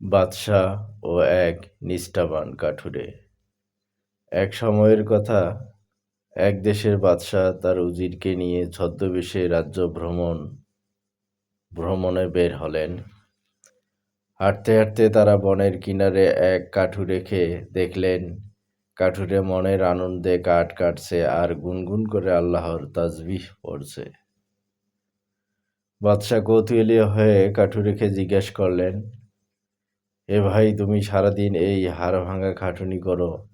বাদশা ও এক নিষ্ঠাবান কাঠুরে। এক সময়ের কথা, এক দেশের বাদশা তার উজিরকে নিয়ে ছদ্মবেশে রাজ্য ভ্রমণে বের হলেন। হাঁটতে হাঁটতে তারা বনের কিনারে এক কাঠুরেকে দেখলেন। কাঠুরে মনের আনন্দে কাঠ কাটছে আর গুনগুন করে আল্লাহর তাসবিহ পড়ছে। বাদশা কৌতূহলী হয়ে কাঠুরেকে জিজ্ঞেস করলেন, এ ভাই, তুমি সারাদিন এই হাড়ভাঙা খাটুনি করো,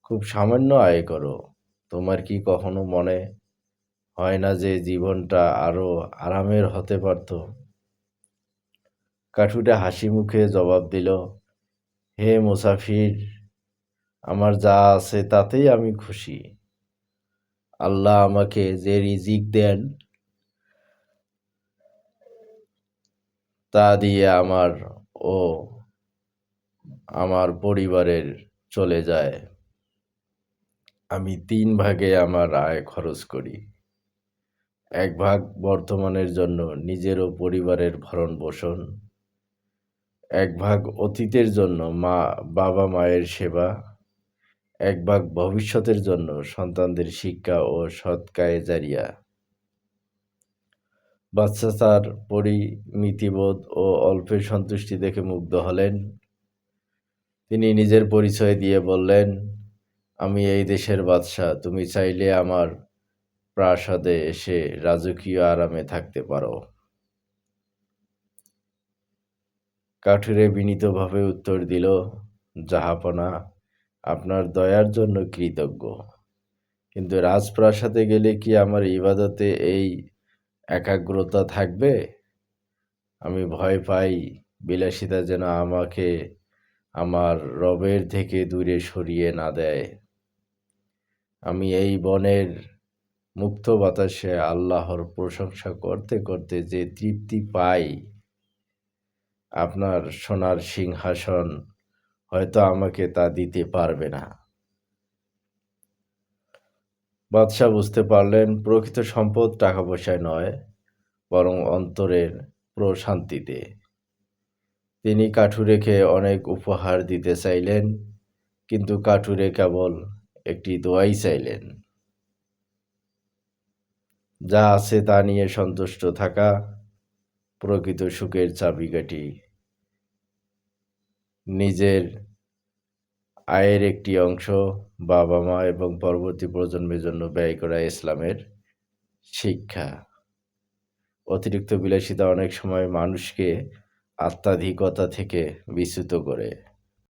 খুব সামান্য আয় করো, তোমার কি কখনো মনে হয় না যে জীবনটা আরো আরামের হতে পারত? কাঠুরে হাসি মুখে জবাব দিল, হে মুসাফির, আমার যা আছে তাতেই আমি খুশি। আল্লাহ আমাকে যে রিজিক দেন তা দিয়ে আমার ও আমার পরিবারের চলে যায়। আমি ৩ ভাগে আমার আয় খরচ করি। ১ ভাগ বর্তমানের জন্য নিজের ও পরিবারের ভরণ-পোষণ, ১ ভাগ অতীতের জন্য বাবা-মায়ের সেবা, ১ ভাগ ভবিষ্যতের জন্য সন্তানদের শিক্ষা ও সৎকায়ে জারিয়া। বাদশা তার পরিমিতিবোধ ও অল্পের সন্তুষ্টি দেখে মুগ্ধ হলেন। তিনি নিজের পরিচয় দিয়ে বললেন, আমি এই দেশের বাদশা, তুমি চাইলে আমার প্রাসাদে এসে রাজকীয় আরামে থাকতে পারো। কাঠুরে বিনীতভাবে উত্তর দিল, জাহাপনা, আপনার দয়ার জন্য কৃতজ্ঞ, কিন্তু রাজপ্রাসাদে গেলে কি আমার ইবাদতে এই একাগ্রতা থাকবে? আমি ভয় পাই বিলাসিতা যেন আমাকে আমার রবের থেকে দূরে সরিয়ে না দেয়। আমি এই বনের মুক্ত বাতাসে আল্লাহর প্রশংসা করতে করতে যে তৃপ্তি পাই, আপনার সোনার সিংহাসন হয়তো আমাকে তা দিতে পারবে না। বাদশা বুঝতে পারলেন, প্রকৃত সম্পদ টাকা পয়সায় নয়, বরং অন্তরের প্রশান্তিতে। তিনি কাঠুরেকে অনেক উপহার দিতে চাইলেন, কিন্তু কাঠুরে কেবল একটি দোয়াই চাইলেন, যা আছে তা নিয়ে সন্তুষ্ট থাকা প্রকৃত সুখের চাবিকাঠি। নিজের আয়ের একটি অংশ বাবা-মা এবং পরবর্তী প্রজন্মের জন্য ব্যয় করা ইসলামের শিক্ষা। অতিরিক্ত বিলাসিতা অনেক সময় মানুষকে আত্মাধিকতা থেকে বিচ্যুত করে।